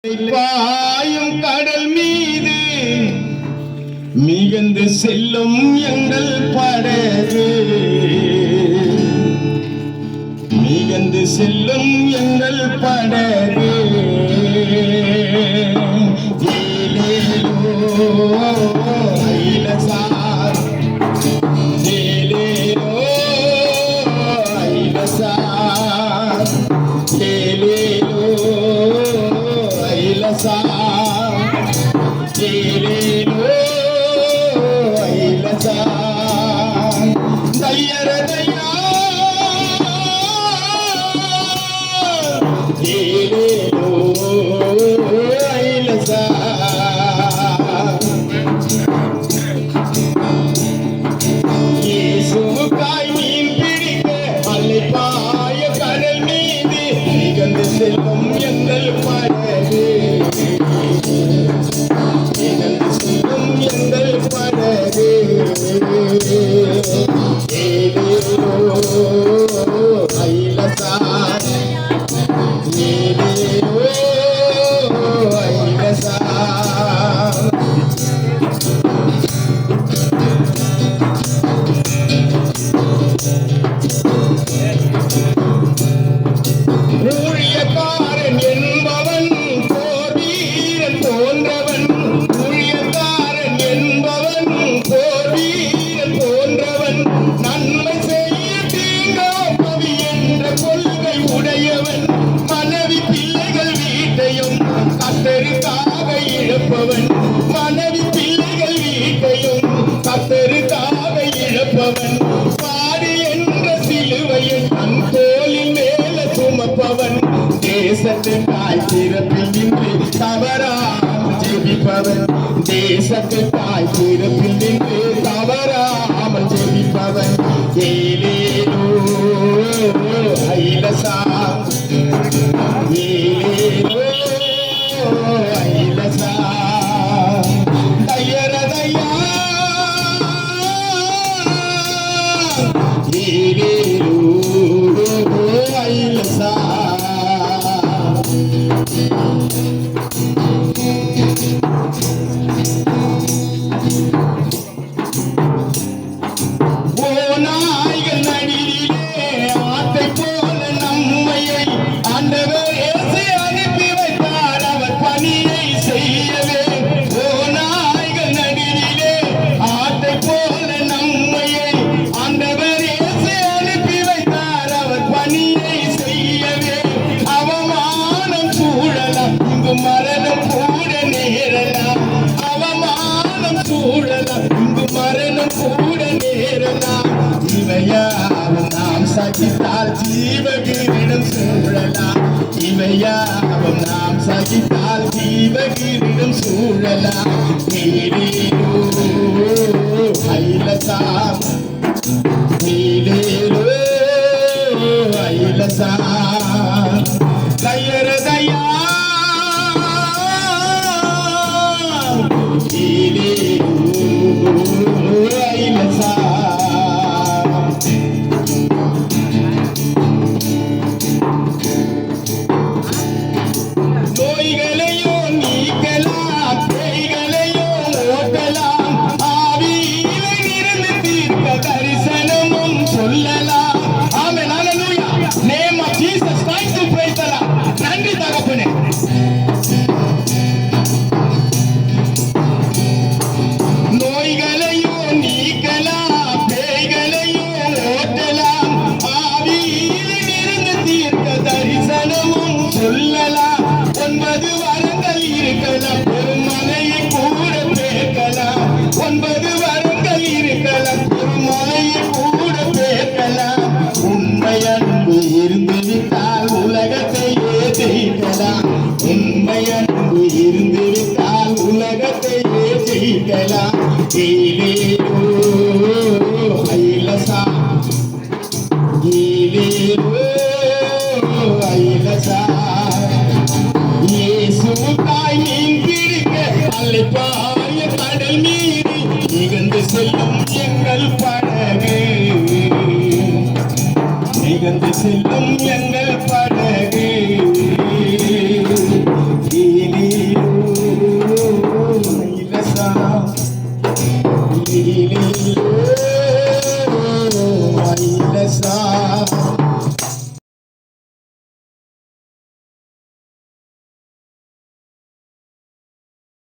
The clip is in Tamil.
பாயும் கடல் மீது மிகுந்து செல்லும் எங்கள் படகு, மிகுந்து செல்லும் எங்கள் படகு. ஐலசார் ஏலேலோ ஐலசார் ஏலேலோ ஐலசார் ஏலேலோ ஐலசார் தையரதையா ஏலேலோ ஐலசார். இயேசுவுக்காய் மீன் பிடிக்க அலைபாய கடல் மீது மிகுந்து செல்லும் எங்கள் படகு, மிகுந்து செல்லும் எங்கள் படகு. ஏலேலோ ஐலசார் ஏலேலோ ஐலசார். ஊழியக்காரன் என்பவன் போர் வீரன் போன்றவன், ஊழியக்காரன் என்பவன் போர் வீரன் போன்றவன், நன்மை செய்ய தீங்காப்பவி என்ற கொள்கை உடையவன், மனைவி பிள்ளைகள் வீட்டையும் கர்த்தருக்காக இழப்பவன், மனைவி பிள்ளைகள் வீட்டையும் கர்த்தருக்காக இழப்பவன், பாடி என்ற சிலுவையை தன் தோளின் மேல சுமப்பவன், தேசத்துக்காய் பிறப்பில் நின்று தவறாமல் ஜெபிப்பவன், தேசத்துக்காய் பிறப்பில் நின்று தவறாமல் ஜெபிப்பவன். ஏலேலோ ஐலசார் ஏலேலோ ஐலசார் தையரதையா ஏலேலோ ஐலசார். நாய்கள் நடிலே ஆத்தை போல நம்மையை ஆண்டவர் இயேசு அனுப்பி வைத்தார் அவர் பணியை செய்யவே. நாய்கள் நடிலே ஆத்தை போல நம்மையை ஆண்டவர் இயேசு அனுப்பி வைத்தார் அவர் பணியை செய்யவே. அவமானம் சூழலாம் இங்கு மரணம் கூட நேரலாம், அவமானம் சூழலாம் இங்கு மரணம் கூட நேரலாம். இவையாவும் நாம் சகித்தால் ஜீவகிரிடம் சூழலாம், இவையாவும் நாம் சகித்தால் ஜீவகிரிடம் சூழலாம். ஏலேலோ ஐலசார் ஏலேலோ ஐலசார் தையரதையா ஏலேலோ ஐலசார். நோய்களையோ நீக்கலாம், பேய்களையோ ஓட்டலாம், ஆவியிலே இருந்து தீர்க்க தரிசனமும் சொல்லலாம். Amen hallelujah. Name of Jesus Christ to praise the Lord. நன்றி தகப்பனே. நோய்களையோ நீக்கலாம், பேய்களையோ ஓட்டலாம், ஆவியிலே இருந்து தீர்க்க தரிசனமும் சொல்லலாம். 9 வரங்கள் இருக்கலாம், ஒரு மலையை கூட பேர்க்கலாம், 9 வரங்கள் இருக்கலாம், ஒரு மலையை கூட பேர்க்கலாம். உண்மை அன்பு இருந்துவிட்டால் உலகத்தையே ஜெயிக்கலாம், உண்மை அன்பு இருந்துவிட்டால் உலகத்தையே ஜெயிக்கலாம். ஏலேலோ ஐலசார் ஏலேலோ ஐலசார். இயேசுவுக்காய் மீன் பிடிக்க அலைபாய கடல் மீது மிகுந்து செல்லும் எங்கள் படகு, மிகுந்து செல்லும் எங்கள் படகு. கீழே